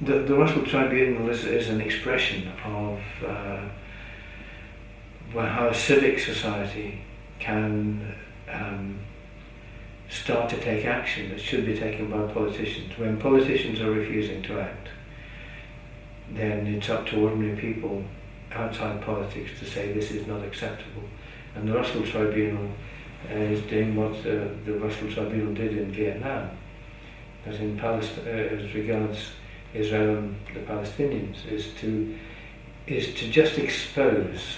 The Russell Tribunal is an expression of how a civic society can start to take action that should be taken by politicians. When politicians are refusing to act, then it's up to ordinary people outside politics to say this is not acceptable. And the Russell Tribunal is doing what the Russell Tribunal did in Vietnam, but in Palestine, as regards Israel and the Palestinians, is to just expose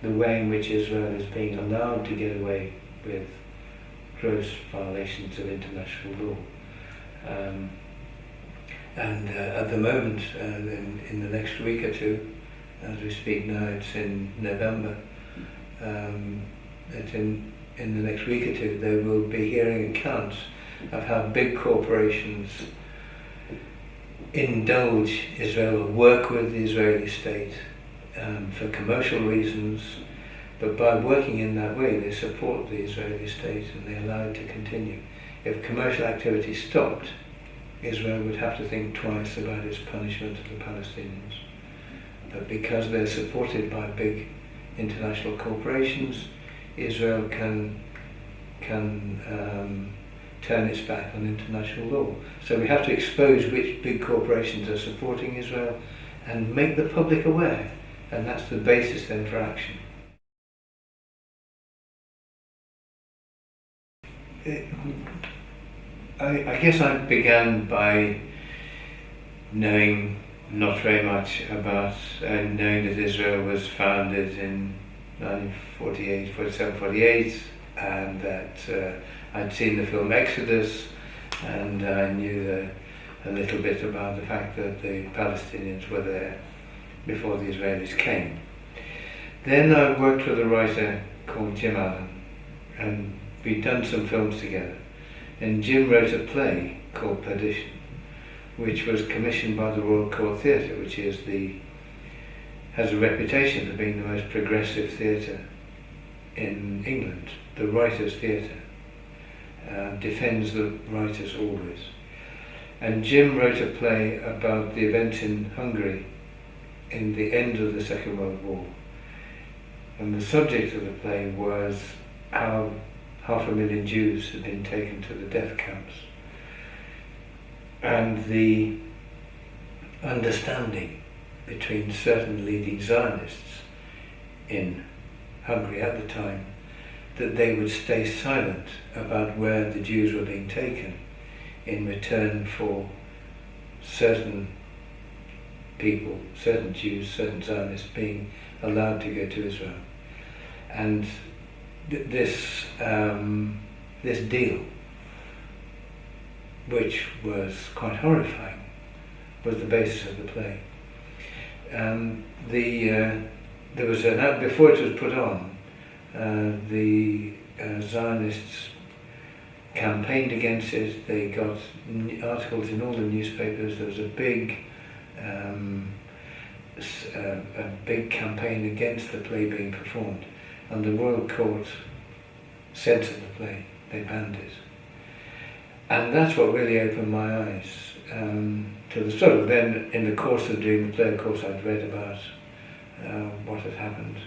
the way in which Israel is being allowed to get away with gross violations of international law. And at the moment, in the next week or two, as we speak now, it's in November, in the next week or two, they will be hearing accounts of how big corporations indulge Israel, work with the Israeli state for commercial reasons, but by working in that way they support the Israeli state and they allow it to continue. If commercial activity stopped, Israel would have to think twice about its punishment of the Palestinians. But because they're supported by big international corporations, Israel can turn its back on international law. So we have to expose which big corporations are supporting Israel and make the public aware, and that's the basis then for action. I guess I began by knowing not very much about, knowing that Israel was founded in 1948, 47, 48, and that I'd seen the film Exodus, and I knew a little bit about the fact that the Palestinians were there before the Israelis came. Then I worked with a writer called Jim Allen, and we'd done some films together. And Jim wrote a play called Perdition, which was commissioned by the Royal Court Theatre, which has a reputation for being the most progressive theatre in England. The Writers' Theatre defends the writers always. And Jim wrote a play about the events in Hungary in the end of the Second World War. And the subject of the play was how 500,000 Jews had been taken to the death camps. And the understanding between certain leading Zionists in Hungary at the time that they would stay silent about where the Jews were being taken in return for certain people, certain Jews, certain Zionists being allowed to go to Israel. And this deal, which was quite horrifying, was the basis of the play. There was before it was put on, the Zionists campaigned against it. They got articles in all the newspapers. There was a big campaign against the play being performed, and the Royal Court censored the play. They banned it. And that's what really opened my eyes to the struggle. Then, in the course of doing the play, of course, I'd read about what had happened,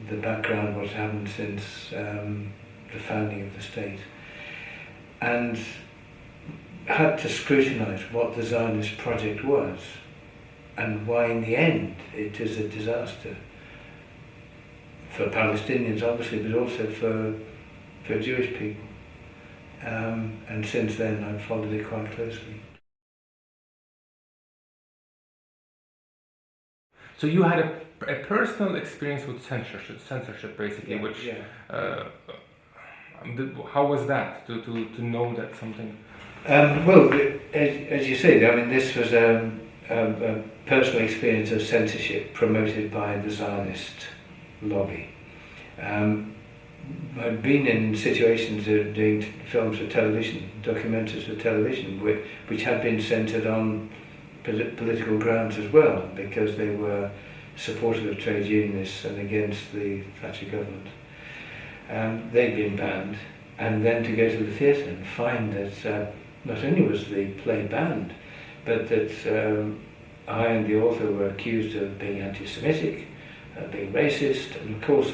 the background, what had happened since the founding of the state, and had to scrutinise what the Zionist project was and why, in the end, it is a disaster for Palestinians, obviously, but also for Jewish people. And since then, I've followed it quite closely. So you had a personal experience with censorship basically, Yeah, which yeah. How was that to know that something? Well, as you say, I mean, this was a personal experience of censorship promoted by the Zionist lobby. I've been in situations of doing films for television, documentaries for television, which had been censored on political grounds as well, because they were supportive of trade unionists and against the Thatcher government. They'd been banned, and then to go to the theatre and find that not only was the play banned, but that I and the author were accused of being anti-Semitic, being racist, and of course,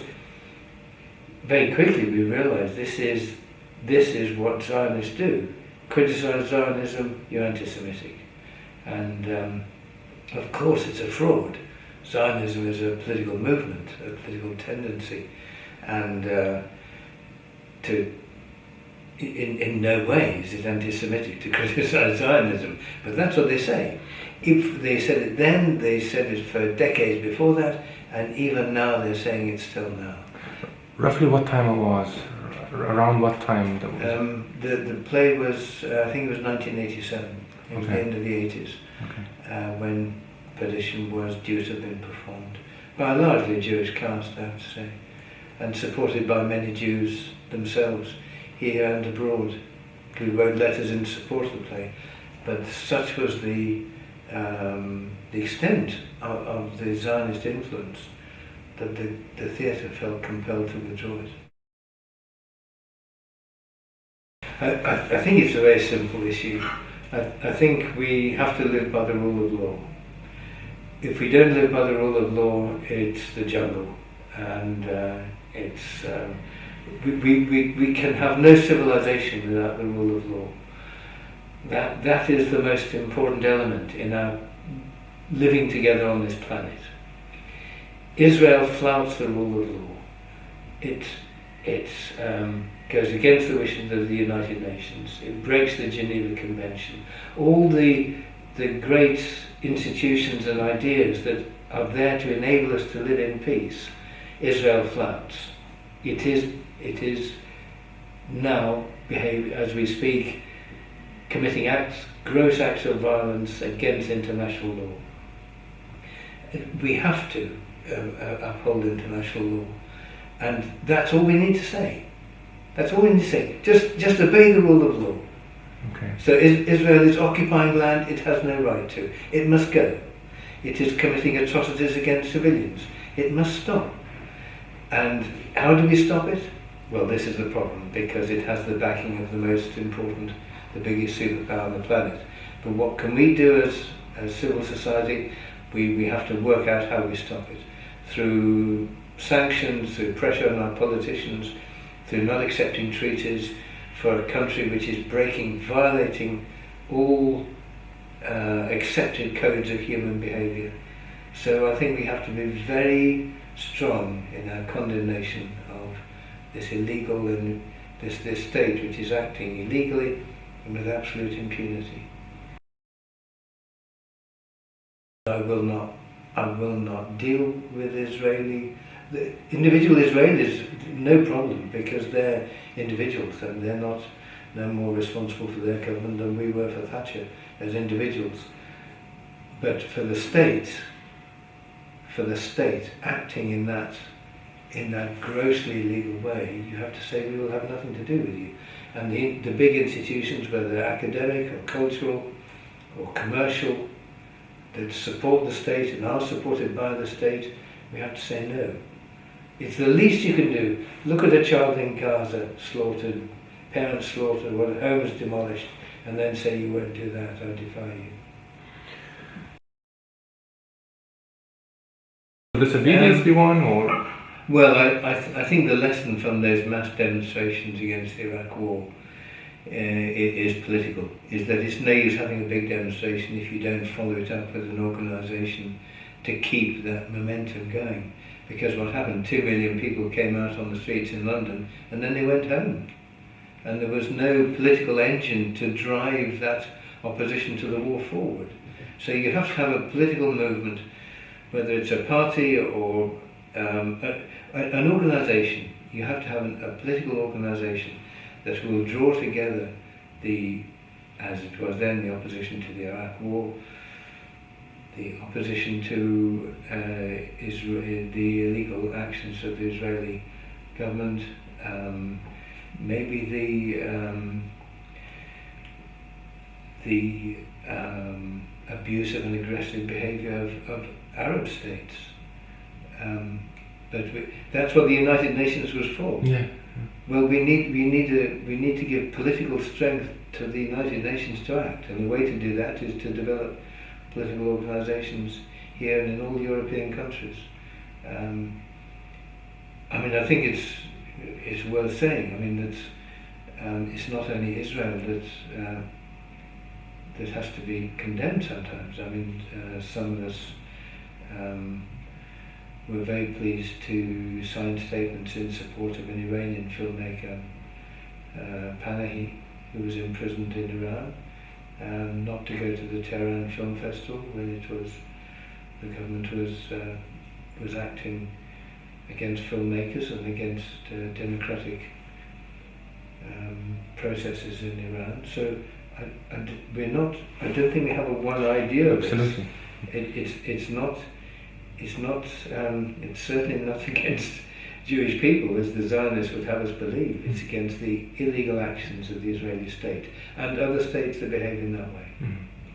very quickly we realised this is what Zionists do. Criticise Zionism, you're anti-Semitic. And of course it's a fraud. Zionism is a political movement, a political tendency, and in no way is it anti-Semitic to criticise Zionism, but that's what they say. If they said it then, they said it for decades before that, and even now they're saying it still now. Roughly what time it was? Around what time? That was? The play was, I think it was 1987. It was the end of the 80s, when Perdition was due to have been performed by a largely Jewish cast, I have to say, and supported by many Jews themselves, here and abroad, who wrote letters in support of the play. But such was the extent of the Zionist influence that the theatre felt compelled to withdraw it. I think it's a very simple issue. I think we have to live by the rule of law. If we don't live by the rule of law, it's the jungle, and we can have no civilization without the rule of law. That is the most important element in our living together on this planet. Israel flouts the rule of law. It goes against the wishes of the United Nations. It breaks the Geneva Convention. All the great institutions and ideas that are there to enable us to live in peace, Israel flouts. It is now, as we speak, committing gross acts of violence against international law. We have to uphold international law, and that's all we need to say. That's all we need to say. Just obey the rule of law. Okay. So Israel is occupying land it has no right to. It must go. It is committing atrocities against civilians. It must stop. And how do we stop it? Well, this is the problem, because it has the backing of the most important, the biggest superpower on the planet. But what can we do as civil society? We have to work out how we stop it. Through sanctions, through pressure on our politicians, through not accepting treaties for a country which is violating all accepted codes of human behaviour. So I think we have to be very strong in our condemnation of this illegal and this state which is acting illegally and with absolute impunity. I will not deal with the individual Israelis, no problem, because they're individuals and they're no more responsible for their government than we were for Thatcher as individuals. But for the state acting in that grossly illegal way, you have to say we will have nothing to do with you. And the big institutions, whether they're academic or cultural or commercial, that support the state and are supported by the state, we have to say no. It's the least you can do. Look at a child in Gaza slaughtered, parents slaughtered, homes demolished, and then say you won't do that, I defy you. Will disobedience be one, or? Well, I think the lesson from those mass demonstrations against the Iraq war is political, is that it's no use having a big demonstration if you don't follow it up with an organisation to keep that momentum going. Because what happened, 2 million people came out on the streets in London and then they went home. And there was no political engine to drive that opposition to the war forward. So you have to have a political movement, whether it's a party or an organisation. You have to have a political organisation that will draw together as it was then, the opposition to the Iraq war, the opposition to the illegal actions of the Israeli government, maybe the abusive and aggressive behaviour of Arab states. But that's what the United Nations was for. Yeah. well, we need to give political strength to the United Nations to act, and the way to do that is to develop political organisations here and in all European countries. I think it's worth saying. That it's not only Israel that has to be condemned sometimes. Some of us were very pleased to sign statements in support of an Iranian filmmaker, Panahi, who was imprisoned in Iran, not to go to the Tehran Film Festival when the government was acting against filmmakers and against democratic processes in Iran. So I don't think we have a one idea of this. Absolutely. It's certainly not against Jewish people, as the Zionists would have us believe. It's against the illegal actions of the Israeli state and other states that behave in that way.